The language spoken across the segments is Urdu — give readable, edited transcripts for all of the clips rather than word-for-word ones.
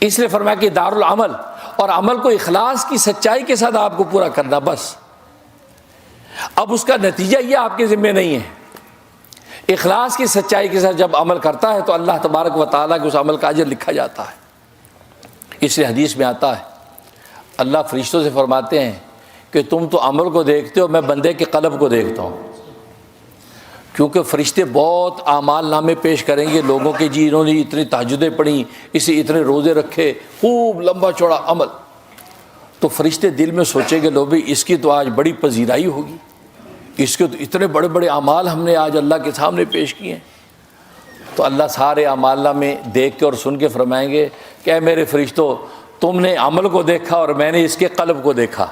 اس لیے فرمایا کہ دار العمل، اور عمل کو اخلاص کی سچائی کے ساتھ آپ کو پورا کرنا بس۔ اب اس کا نتیجہ یہ آپ کے ذمہ نہیں ہے، اخلاص کی سچائی کے ساتھ جب عمل کرتا ہے تو اللہ تبارک و تعالیٰ کے اس عمل کا اجر لکھا جاتا ہے۔ اس لیے حدیث میں آتا ہے اللہ فرشتوں سے فرماتے ہیں کہ تم تو عمل کو دیکھتے ہو، میں بندے کے قلب کو دیکھتا ہوں، کیونکہ فرشتے بہت اعمال نامے پیش کریں گے لوگوں کے، جی انہوں نے اتنی تہجدیں پڑھی، اسے اتنے روزے رکھے، خوب لمبا چوڑا عمل، تو فرشتے دل میں سوچیں گے لو بھی اس کی تو آج بڑی پذیرائی ہوگی، اس کے تو اتنے بڑے بڑے اعمال ہم نے آج اللہ کے سامنے پیش کیے ہیں۔ تو اللہ سارے اعمال نامے دیکھ کے اور سن کے فرمائیں گے کہ اے میرے فرشتوں، تم نے عمل کو دیکھا اور میں نے اس کے قلب کو دیکھا،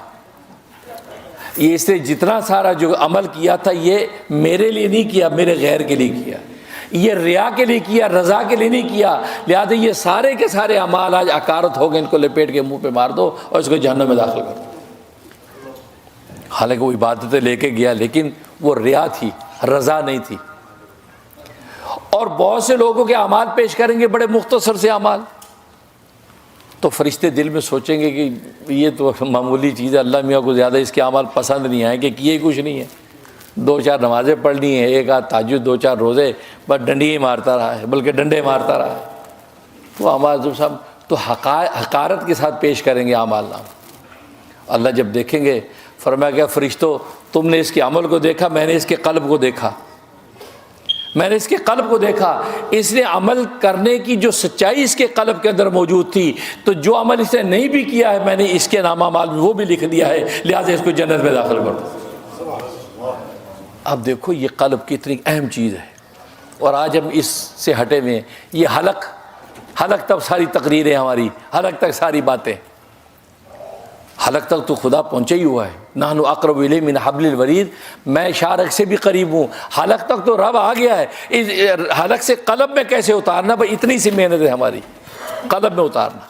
یہ اس نے جتنا سارا جو عمل کیا تھا یہ میرے لیے نہیں کیا، میرے غیر کے لیے کیا، یہ ریا کے لیے کیا، رضا کے لیے نہیں کیا، لہٰذا یہ سارے کے سارے اعمال آج عکارت ہو گئے، ان کو لپیٹ کے منہ پہ مار دو اور اس کو جہنم میں داخل کر دو۔ حالانکہ وہ عبادتیں لے کے گیا لیکن وہ ریا تھی، رضا نہیں تھی۔ اور بہت سے لوگوں کے اعمال پیش کریں گے، بڑے مختصر سے اعمال، تو فرشتے دل میں سوچیں گے کہ یہ تو معمولی چیز ہے، اللہ میاں کو زیادہ اس کے اعمال پسند نہیں آئے، کہ کیے ہی کچھ نہیں ہے، 2-4 نمازیں پڑھنی ہیں، 1 تہجد، 2-4 روزے، بس ڈنڈی ہی مارتا رہا ہے، بلکہ ڈنڈے مارتا رہا ہے، تو اعمال صاحب تو حقارت کے ساتھ پیش کریں گے اعمال نام۔ اللہ جب دیکھیں گے فرمایا کہ فرشتوں تم نے اس کے عمل کو دیکھا، میں نے اس کے قلب کو دیکھا، میں نے اس کے قلب کو دیکھا، اس نے عمل کرنے کی جو سچائی اس کے قلب کے اندر موجود تھی، تو جو عمل اس نے نہیں بھی کیا ہے میں نے اس کے نامہ اعمال میں وہ بھی لکھ دیا ہے، لہٰذا اس کو جنت میں داخل کر دو۔ اب دیکھو یہ قلب کتنی اہم چیز ہے، اور آج ہم اس سے ہٹے ہوئے ہیں، یہ حلق تک ساری تقریریں ہماری، حلق تک ساری باتیں، حلق تک تو خدا پہنچے ہی ہوا ہے، نحن اقرب الیہ من حبل الورید، میں شارق سے بھی قریب ہوں، حلق تک تو رب آ گیا ہے، اس حلق سے قلب میں کیسے اتارنا، بھائی اتنی سی محنت ہے ہماری، قلب میں اتارنا۔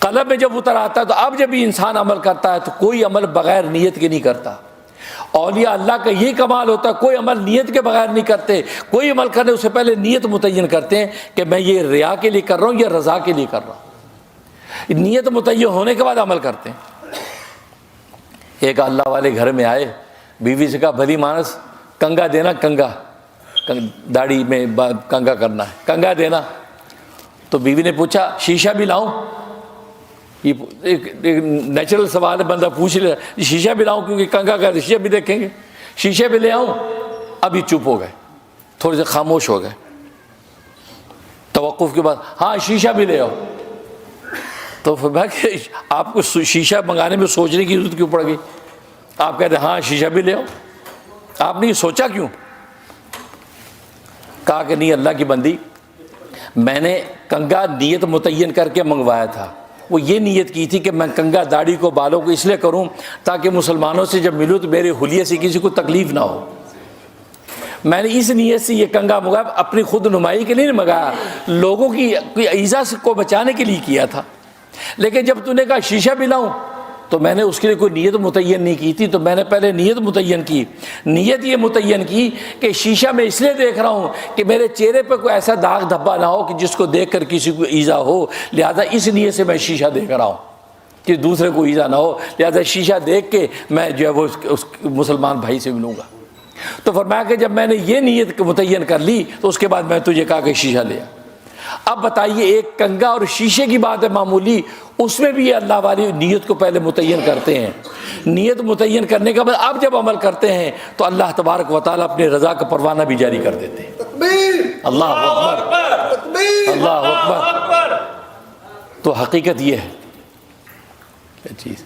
قلب میں جب اتر آتا ہے تو اب جب بھی انسان عمل کرتا ہے تو کوئی عمل بغیر نیت کے نہیں کرتا۔ اولیاء اللہ کا یہی کمال ہوتا ہے، کوئی عمل نیت کے بغیر نہیں کرتے، کوئی عمل کرنے سے پہلے نیت متعین کرتے ہیں کہ میں یہ ریا کے لیے کر رہا ہوں یا رضا کے لیے کر رہا ہوں، نیت متعین ہونے کے بعد عمل کرتے ہیں۔ ایک اللہ والے گھر میں آئے، بیوی سے کہا بھلی مانس کنگا دینا، کنگا داڑھی میں کنگا کرنا ہے، کنگا دینا۔ تو بیوی نے پوچھا شیشہ بھی لاؤں؟ یہ ایک نیچرل سوال ہے، بندہ پوچھ لے شیشہ بھی لاؤں، کیونکہ کنگا کا شیشہ بھی دیکھیں گے، شیشہ بھی لے آؤں؟ ابھی چپ ہو گئے، تھوڑے سے خاموش ہو گئے، توقف کے بعد ہاں شیشہ بھی لے آؤ۔ تو پھر آپ کو شیشہ منگانے میں سوچنے کی ضرورت کیوں پڑ گئی؟ آپ کہتے ہیں ہاں شیشہ بھی لے آؤ، آپ نے یہ سوچا کیوں؟ کہا کہ نہیں اللہ کی بندی، میں نے کنگا نیت متعین کر کے منگوایا تھا، وہ یہ نیت کی تھی کہ میں کنگا داڑھی کو بالوں کو اس لیے کروں تاکہ مسلمانوں سے جب ملوں تو میرے حلیے سے کسی کو تکلیف نہ ہو، میں نے اس نیت سے یہ کنگا منگایا، اپنی خود نمائی کے لیے نہیں منگایا، لوگوں کی ایذا کو بچانے کے لیے کیا تھا۔ لیکن جب تو نے کہا شیشہ بھی لاؤں تو میں نے اس کے لیے کوئی نیت متعین نہیں کی تھی، تو میں نے پہلے نیت متعین کی، نیت یہ متعین کی کہ شیشہ میں اس لیے دیکھ رہا ہوں کہ میرے چہرے پہ کوئی ایسا داغ دھبا نہ ہو کہ جس کو دیکھ کر کسی کو ایذا ہو، لہذا اس نیت سے میں شیشہ دیکھ رہا ہوں کہ دوسرے کو ایذا نہ ہو، لہذا شیشہ دیکھ کے میں جو ہے وہ اس مسلمان بھائی سے ملوں گا۔ تو فرمایا کہ جب میں نے یہ نیت متعین کر لی تو اس کے بعد میں تجھے کہا کہ شیشہ لے۔ اب بتائیے ایک کنگا اور شیشے کی بات ہے معمولی، اس میں بھی یہ اللہ والی نیت کو پہلے متعین کرتے ہیں، نیت متعین کرنے کے بعد اب جب عمل کرتے ہیں تو اللہ تبارک و تعالیٰ اپنے رضا کا پروانہ بھی جاری کر دیتے ہیں۔ اللہ اکبر، اللہ اکبر۔ تو حقیقت یہ ہے کیا چیز،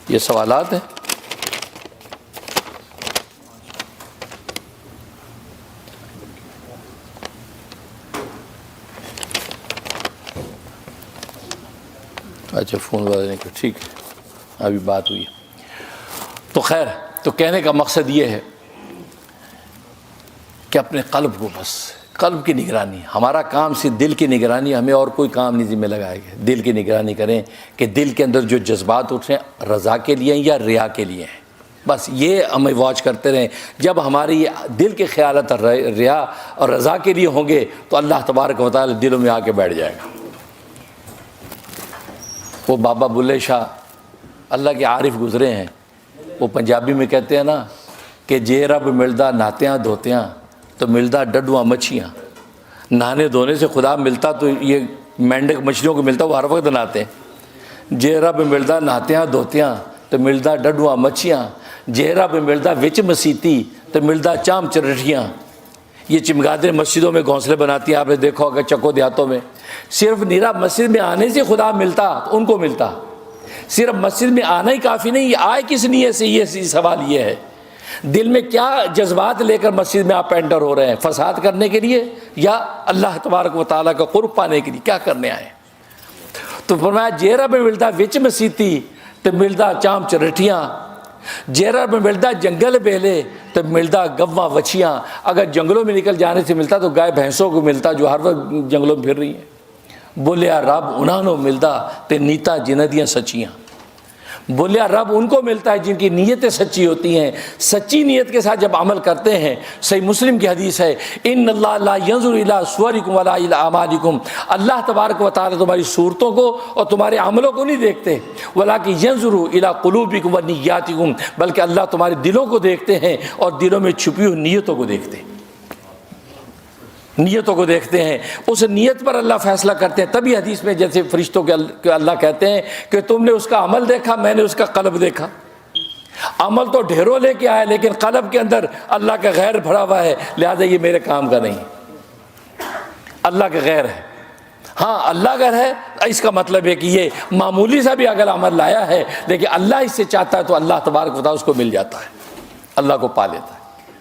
یہ سوالات ہیں۔ اچھا فون والے نے کہا ٹھیک ہے ابھی بات ہوئی، تو خیر، تو کہنے کا مقصد یہ ہے کہ اپنے قلب کو، بس قلب کی نگرانی، ہمارا کام صرف دل کی نگرانی، ہمیں اور کوئی کام نہیں ذمہ لگائے گا، دل کی نگرانی کریں کہ دل کے اندر جو جذبات اٹھیں رضا کے لیے ہیں یا ریا کے لیے ہیں۔ بس یہ ہمیں واچ کرتے رہیں. جب ہماری دل کے خیالات ریا اور رضا کے لیے ہوں گے تو اللہ تبارک و تعالی دلوں میں آ کے بیٹھ جائے گا. وہ بابا بلے شاہ اللہ کے عارف گزرے ہیں, وہ پنجابی میں کہتے ہیں نا کہ جے رب ملدا نہاتیاں دھوتیاں تو ملدا ڈڈواں مچھیاں. نہانے دھونے سے خدا ملتا تو یہ مینڈک مچھلیوں کو ملتا, وہ ہر وقت نہاتے ہیں. جے رب ملدا نہاتیاں دھوتیاں تو ملدا ڈڈواں مچھیاں, جے رب ملدا وچ مسیتی تو ملدا چام چرٹیاں. یہ چمگادڑیں مسجدوں میں گھونسلے بناتی ہیں, آپ نے دیکھا ہوگا چکو دیہاتوں میں. صرف نیرا مسجد میں آنے سے خدا ملتا تو ان کو ملتا. صرف مسجد میں آنا ہی کافی نہیں, یہ آئے کس نیت سے, یہ سوال یہ ہے دل میں کیا جذبات لے کر مسجد میں آپ انٹر ہو رہے ہیں, فساد کرنے کے لیے یا اللہ تبارک و تعالیٰ کا قرب پانے کے لیے, کیا کرنے آئے. تو فرمایا جیرا میں ملتا وچ مسیتی تو ملتا چام چرٹیاں, جیرا میں ملتا جنگل بیلے تو ملتا گواں وچھیاں. اگر جنگلوں میں نکل جانے سے ملتا تو گائے بھینسوں کو ملتا جو ہر وقت جنگلوں میں پھر رہی ہیں. بولیا رب انہاں نو ملتا تے نیتا جنہ دیاں سچیاں. بولیا رب ان کو ملتا ہے جن کی نیتیں سچی ہوتی ہیں. سچی نیت کے ساتھ جب عمل کرتے ہیں, صحیح مسلم کی حدیث ہے, ان اللہ لا ينظر الى صورکم ولا الى اعمالکم, اللہ تبارک و تعالی تمہاری صورتوں کو اور تمہارے عملوں کو نہیں دیکھتے, ولکن ينظر الى قلوبکم ونیاتکم, بلکہ اللہ تمہارے دلوں کو دیکھتے ہیں اور دلوں میں چھپی ہوئی نیتوں کو دیکھتے ہیں. نیتوں کو دیکھتے ہیں, اس نیت پر اللہ فیصلہ کرتے ہیں. تبھی حدیث میں جیسے فرشتوں کے اللہ کہتے ہیں کہ تم نے اس کا عمل دیکھا, میں نے اس کا قلب دیکھا. عمل تو ڈھیروں لے کے آئے لیکن قلب کے اندر اللہ کا غیر بھرا ہوا ہے, لہذا یہ میرے کام کا نہیں, اللہ کا غیر ہے. ہاں اللہ غیر ہے, اس کا مطلب ہے کہ یہ معمولی سا بھی اگر عمل لایا ہے لیکن اللہ اس سے چاہتا ہے تو اللہ تبارک و تعالیٰ اس کو مل جاتا ہے, اللہ کو پا لیتا ہے.